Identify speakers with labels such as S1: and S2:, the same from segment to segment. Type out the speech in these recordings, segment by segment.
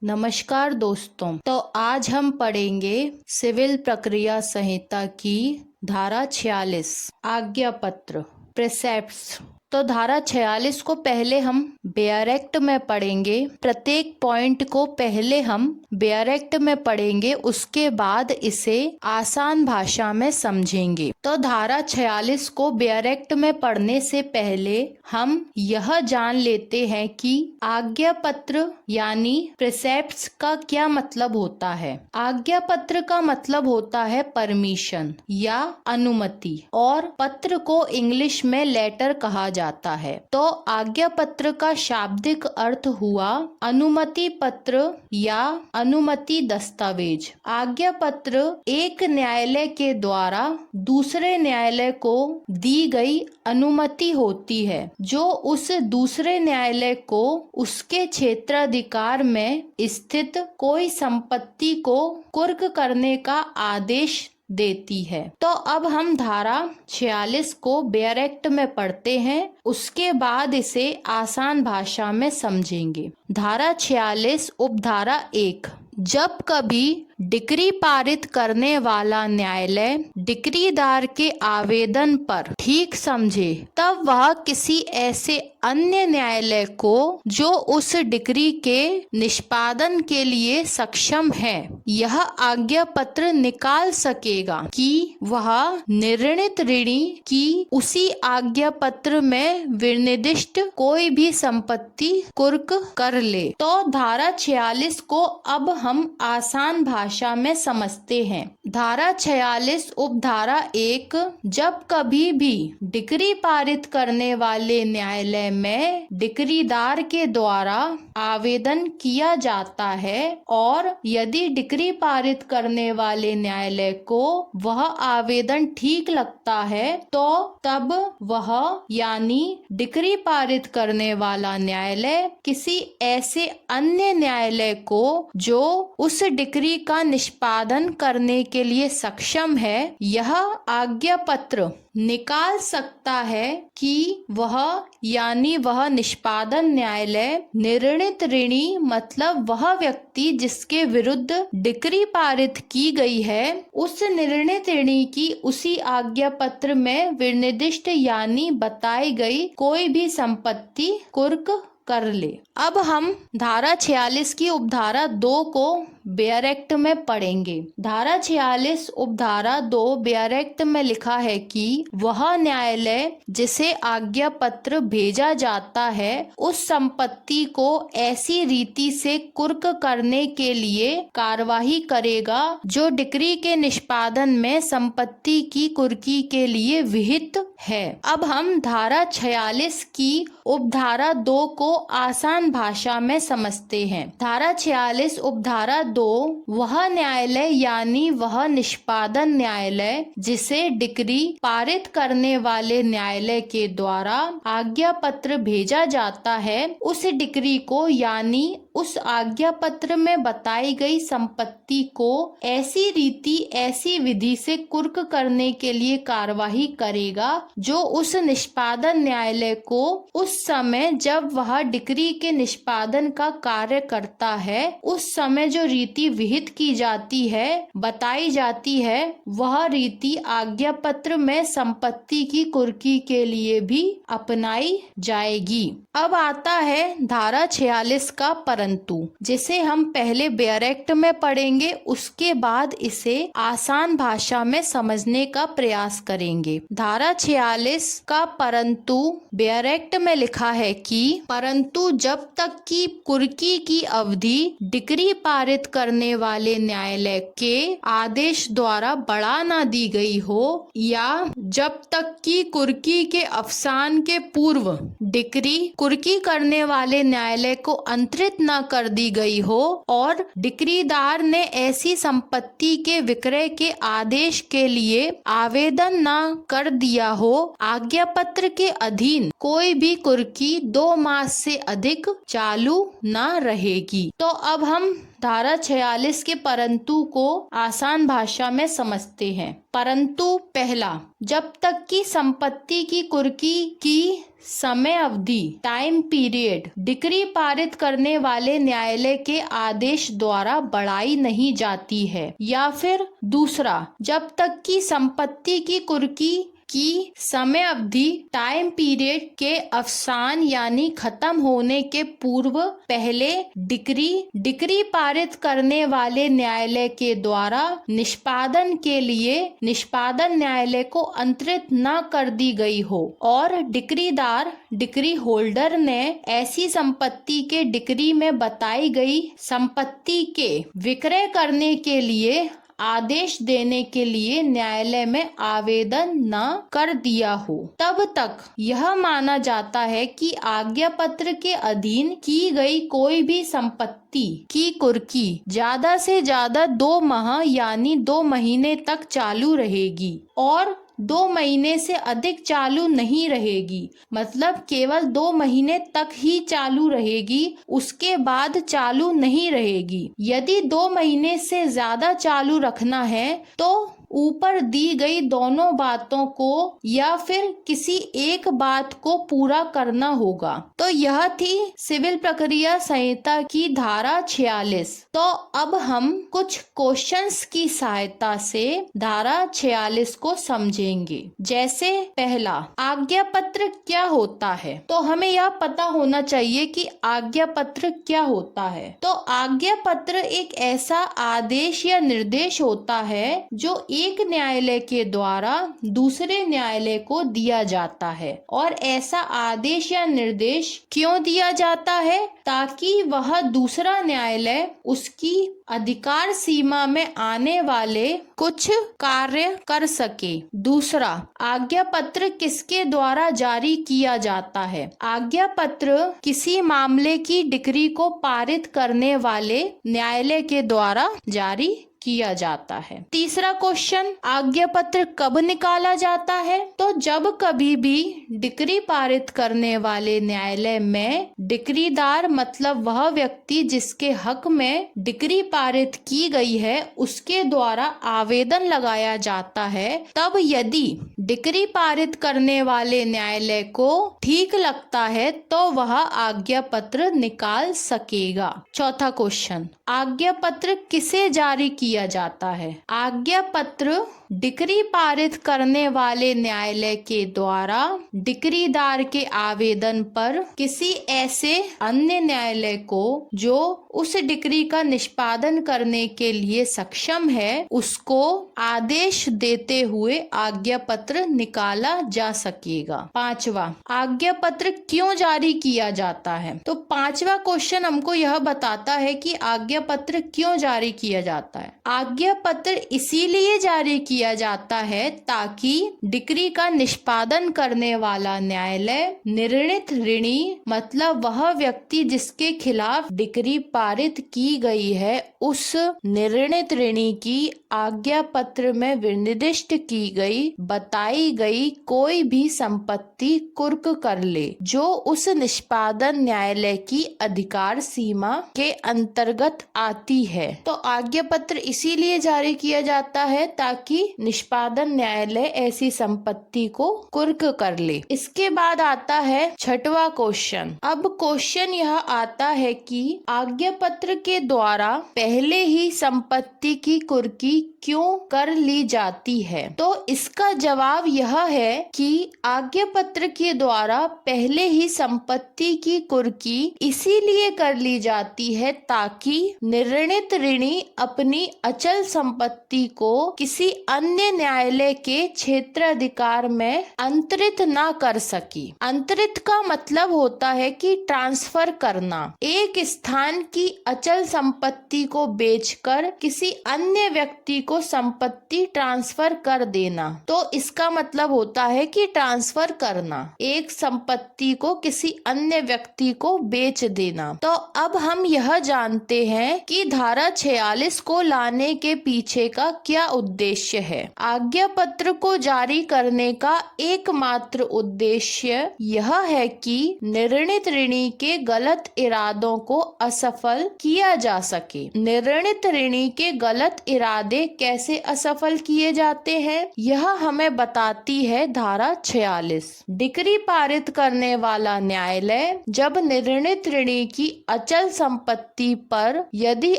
S1: नमस्कार दोस्तों। तो आज हम पढ़ेंगे सिविल प्रक्रिया संहिता की धारा 46 आज्ञा पत्र प्रिसेप्ट्स। तो धारा 46 को पहले हम बेयर एक्ट में पढ़ेंगे। प्रत्येक पॉइंट को पहले हम बेयर एक्ट में पढ़ेंगे, उसके बाद इसे आसान भाषा में समझेंगे। तो धारा 46 को बेयर एक्ट में पढ़ने से पहले हम यह जान लेते हैं कि आज्ञा पत्र यानी प्रिसेप्ट्स का क्या मतलब होता है। आज्ञा पत्र का मतलब होता है परमिशन या अनुमति, और पत्र को इंग्लिश में लेटर कहा जाता है। तो आज्ञा पत्र का शाब्दिक अर्थ हुआ अनुमति पत्र या अनुमति दस्तावेज। आज्ञा पत्र एक न्यायालय के द्वारा दूसरे न्यायालय को दी गई अनुमति होती है, जो उस दूसरे न्यायालय को उसके क्षेत्राधिकार में स्थित कोई संपत्ति को कुर्क करने का आदेश देती है। तो अब हम धारा 46 को बेयर एक्ट में पढ़ते हैं, उसके बाद इसे आसान भाषा में समझेंगे। धारा 46 उपधारा 1, जब कभी डिक्री पारित करने वाला न्यायालय डिक्रीदार के आवेदन पर ठीक समझे, तब वह किसी ऐसे अन्य न्यायालय को जो उस डिक्री के निष्पादन के लिए सक्षम है, यह आज्ञा पत्र निकाल सकेगा कि वह निर्णित ऋणी की उसी आज्ञा पत्र में विनिर्दिष्ट कोई भी संपत्ति कुर्क कर ले। तो धारा 46 को अब हम आसान भाषा में समझते हैं। धारा 46 उपधारा 1, जब कभी भी डिक्री पारित करने वाले न्यायालय में डिक्रीदार के द्वारा आवेदन किया जाता है और यदि डिक्री पारित करने वाले न्यायालय को वह आवेदन ठीक लगता है, तो तब वह यानी डिक्री पारित करने वाला न्यायालय किसी ऐसे अन्य न्यायालय को जो उस डिक्री का निष्पादन करने के लिए सक्षम है, यह आज्ञा पत्र निकाल सकता है कि वह यानी वह निष्पादन न्यायालय निर्णित ऋणी मतलब वह व्यक्ति जिसके विरुद्ध डिक्री पारित की गई है, उस निर्णित ऋणी की उसी आज्ञा पत्र में विनिर्दिष्ट यानी बताई गई कोई भी संपत्ति कुर्क कर ले। अब हम धारा 46 की उपधारा 2 को बेयर एक्ट में पढ़ेंगे। धारा 46 उपधारा 2 बेयर एक्ट में लिखा है कि वह न्यायालय जिसे आज्ञा पत्र भेजा जाता है उस संपत्ति को ऐसी रीति से कुर्क करने के लिए कार्यवाही करेगा जो डिक्री के निष्पादन में संपत्ति की कुर्की के लिए विहित है। अब हम धारा 46 की उपधारा 2 को आसान भाषा में समझते हैं। धारा 46 उपधारा 2, वह न्यायालय यानी वह निष्पादन न्यायालय जिसे डिक्री पारित करने वाले न्यायालय के द्वारा आज्ञा पत्र भेजा जाता है, उस डिक्री को यानी उस आज्ञा पत्र में बताई गई संपत्ति को ऐसी रीति ऐसी विधि से कुर्क करने के लिए कार्यवाही करेगा जो उस निष्पादन न्यायालय को उस समय जब वह डिक्री के निष्पादन का कार्य करता है, उस समय जो रीति विहित की जाती है, बताई जाती है, वह रीति आज्ञा पत्र में संपत्ति की कुर्की के लिए भी अपनाई जाएगी। अब आता है धारा 46 का परंतु, जिसे हम पहले बेयर एक्ट में पढ़ेंगे, उसके बाद इसे आसान भाषा में समझने का प्रयास करेंगे। धारा 46 का परंतु बेयर एक्ट में लिखा है कि परंतु जब तक की कुर्की की अवधि डिक्री पारित करने वाले न्यायालय के आदेश द्वारा बढ़ा न दी गई हो या जब तक की कुर्की के अवसान के पूर्व डिक्री कुर्की करने वाले न्यायालय को अंतरित न कर दी गई हो और डिक्रीदार ने ऐसी संपत्ति के विक्रय के आदेश के लिए आवेदन न कर दिया हो, आज्ञा पत्र के अधीन कोई भी कुर्की 2 मास से अधिक चालू न रहेगी। तो अब हम धारा 46 के परंतु को आसान भाषा में समझते हैं। परंतु पहला, जब तक कि संपत्ति की कुर्की की समय अवधि टाइम पीरियड डिक्री पारित करने वाले न्यायालय के आदेश द्वारा बढ़ाई नहीं जाती है, या फिर दूसरा, जब तक कि संपत्ति की कुर्की की समय अवधि टाइम पीरियड के अवसान यानी खत्म होने के पूर्व पहले डिक्री पारित करने वाले न्यायालय के द्वारा निष्पादन के लिए निष्पादन न्यायालय को अंतरित न कर दी गई हो, और डिक्री होल्डर ने ऐसी संपत्ति के डिक्री में बताई गई संपत्ति के विक्रय करने के लिए आदेश देने के लिए न्यायालय में आवेदन न कर दिया हो, तब तक यह माना जाता है कि आज्ञा पत्र के अधीन की गई कोई भी संपत्ति की कुर्की ज्यादा से ज्यादा 2 माह यानी 2 महीने तक चालू रहेगी और 2 महीने से अधिक चालू नहीं रहेगी। मतलब केवल 2 महीने तक ही चालू रहेगी, उसके बाद चालू नहीं रहेगी। यदि 2 महीने से ज्यादा चालू रखना है तो ऊपर दी गई दोनों बातों को या फिर किसी एक बात को पूरा करना होगा। तो यह थी सिविल प्रक्रिया संहिता की धारा 46। तो अब हम कुछ क्वेश्चंस की सहायता से धारा 46 को समझेंगे। जैसे पहला, आज्ञा पत्र क्या होता है? तो हमें यह पता होना चाहिए कि आज्ञा पत्र क्या होता है। तो आज्ञा पत्र एक ऐसा आदेश या निर्देश होता है जो एक न्यायालय के द्वारा दूसरे न्यायालय को दिया जाता है। और ऐसा आदेश या निर्देश क्यों दिया जाता है? ताकि वह दूसरा न्यायालय उसकी अधिकार सीमा में आने वाले कुछ कार्य कर सके। दूसरा, आज्ञा पत्र किसके द्वारा जारी किया जाता है? आज्ञा पत्र किसी मामले की डिक्री को पारित करने वाले न्यायालय के द्वारा जारी किया जाता है। तीसरा क्वेश्चन, आज्ञा पत्र कब निकाला जाता है? तो जब कभी भी डिक्री पारित करने वाले न्यायालय में डिक्रीदार मतलब वह व्यक्ति जिसके हक में डिक्री पारित की गई है उसके द्वारा आवेदन लगाया जाता है, तब यदि डिक्री पारित करने वाले न्यायालय को ठीक लगता है तो वह आज्ञा पत्र निकाल सकेगा। चौथा क्वेश्चन, आज्ञा पत्र किसे जारी किया जाता है? आज्ञा पत्र डिक्री पारित करने वाले न्यायालय के द्वारा डिक्रीदार के आवेदन पर किसी ऐसे अन्य न्यायालय को जो उस डिक्री का निष्पादन करने के लिए सक्षम है उसको आदेश देते हुए आज्ञा पत्र निकाला जा सकेगा। पांचवा, आज्ञा पत्र क्यों जारी किया जाता है? तो पांचवा क्वेश्चन हमको यह बताता है कि आज्ञा पत्र क्यों जारी किया जाता है। आज्ञा पत्र इसीलिए जारी किया जाता है ताकि डिक्री का निष्पादन करने वाला न्यायालय निर्णित ऋणी मतलब वह व्यक्ति जिसके खिलाफ डिक्री पारित की गई है उस निर्णित ऋणी की आज्ञा पत्र में विनिर्दिष्ट की गई बताई गई कोई भी संपत्ति कुर्क कर ले जो उस निष्पादन न्यायालय की अधिकार सीमा के अंतर्गत आती है। तो आज्ञा पत्र इसीलिए जारी किया जाता है ताकि निष्पादन न्यायालय ऐसी संपत्ति को कुर्क कर ले। इसके बाद आता है छठवा क्वेश्चन। अब क्वेश्चन यह आता है कि आज्ञा पत्र के द्वारा पहले ही संपत्ति की कुर्की क्यों कर ली जाती है? तो इसका जवाब यह है कि आज्ञा पत्र के द्वारा पहले ही संपत्ति की कुर्की इसीलिए कर ली जाती है ताकि निर्णित ऋणी अपनी अचल संपत्ति को किसी अन्य न्यायालय के क्षेत्राधिकार में अंतरित न कर सके। अंतरित का मतलब होता है कि ट्रांसफर करना। एक स्थान की अचल संपत्ति को बेचकर किसी अन्य व्यक्ति को संपत्ति ट्रांसफर कर देना। तो इसका मतलब होता है कि ट्रांसफर करना, एक संपत्ति को किसी अन्य व्यक्ति को बेच देना। तो अब हम यह जानते हैं कि धारा 46 को लाने के पीछे का क्या उद्देश्य है। आज्ञा पत्र को जारी करने का एकमात्र उद्देश्य यह है कि निर्णित ऋणी के गलत इरादों को असफल किया जा सके। निर्णित ऋणी के गलत इरादे कैसे असफल किए जाते हैं, यह हमें बताती है धारा 46। डिक्री पारित करने वाला न्यायालय जब निर्णित ऋणी की अचल संपत्ति पर यदि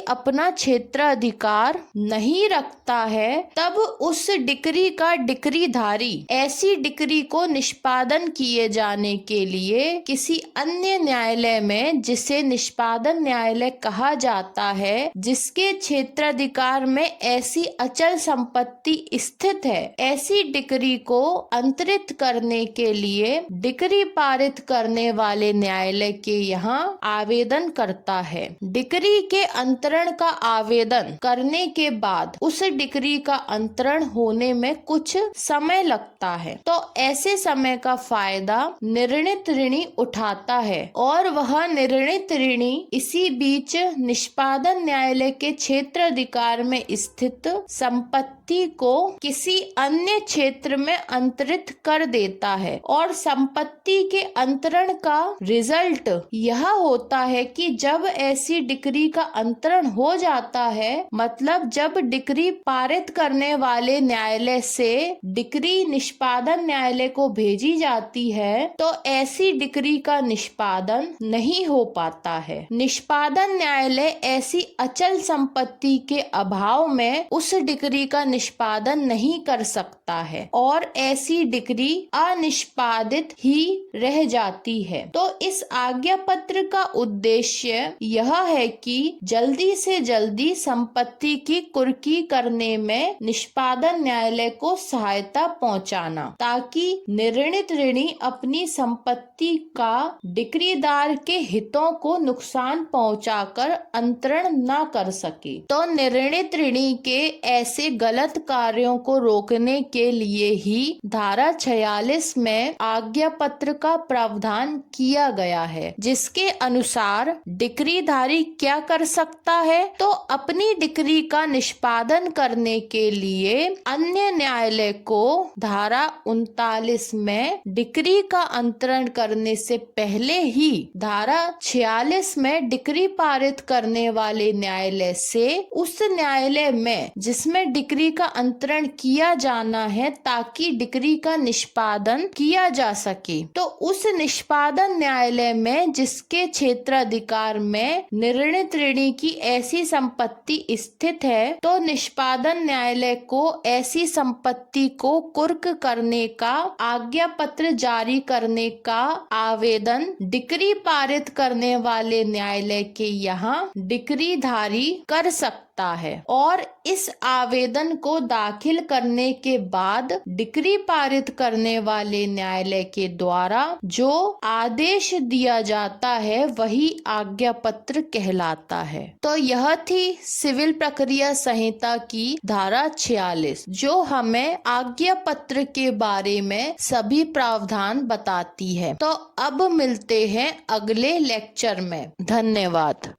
S1: अपना क्षेत्राधिकार नहीं रखता है, तब उस डिक्री का डिक्रीधारी ऐसी डिक्री को निष्पादन किए जाने के लिए किसी अन्य न्यायालय में, जिसे निष्पादन न्यायालय कहा जाता है, जिसके क्षेत्राधिकार में ऐसी अचल संपत्ति स्थित है, ऐसी डिक्री को अंतरित करने के लिए डिक्री पारित करने वाले न्यायालय के यहाँ आवेदन करता है। डिक्री के अंतरण का आवेदन करने के बाद उस डिक्री का अंतरण होने में कुछ समय लगता है। तो ऐसे समय का फायदा निर्णित ऋणी उठाता है और वह निर्णित ऋणी इसी बीच निष्पादन न्यायालय के क्षेत्राधिकार में स्थित संपत्ति को किसी अन्य क्षेत्र में अंतरित कर देता है और संपत्ति के अंतरण का रिजल्ट यह होता है कि जब ऐसी डिक्री का अंतरण हो जाता है, मतलब जब डिक्री पारित करने वाले न्यायालय से डिक्री निष्पादन न्यायालय को भेजी जाती है, तो ऐसी डिक्री का निष्पादन नहीं हो पाता है। निष्पादन न्यायालय ऐसी अचल संपत्ति के अभाव में उस डिक्री का निष्पादन नहीं कर सकता है और ऐसी डिक्री अनिष्पादित ही रह जाती है। तो इस आज्ञा पत्र का उद्देश्य यह है कि जल्दी से जल्दी संपत्ति की कुर्की करने में निष्पादन न्यायालय को सहायता पहुंचाना, ताकि निर्णित ऋणी अपनी संपत्ति का डिक्रीदार के हितों को नुकसान पहुंचाकर अंतरण न कर सके। तो निर्णित ऋणी के ऐसे गलत कार्यों को रोकने के लिए ही धारा 46 में आज्ञा पत्र का प्रावधान किया गया है, जिसके अनुसार डिक्रीधारी क्या कर सकता है, तो अपनी डिक्री का निष्पादन करने के लिए अन्य न्यायालय को धारा 39 में डिक्री का अंतरण करने से पहले ही धारा 46 में डिक्री पारित करने वाले न्यायालय से उस न्यायालय में जिसमें डिक्री का अंतरण किया जाना है, ताकि डिक्री का निष्पादन किया जा सके, तो उस निष्पादन न्यायालय में जिसके क्षेत्राधिकार में निर्णित ऋणी की ऐसी संपत्ति स्थित है, तो निष्पादन न्यायालय को ऐसी संपत्ति को कुर्क करने का आज्ञा पत्र जारी करने का आवेदन डिक्री पारित करने वाले न्यायालय के यहाँ डिक्रीधारी कर सकता है और इस आवेदन को दाखिल करने के बाद डिक्री पारित करने वाले न्यायालय के द्वारा जो आदेश दिया जाता है वही आज्ञा पत्र कहलाता है। तो यह थी सिविल प्रक्रिया संहिता की धारा 46, जो हमें आज्ञा पत्र के बारे में सभी प्रावधान बताती है। तो अब मिलते हैं अगले लेक्चर में। धन्यवाद।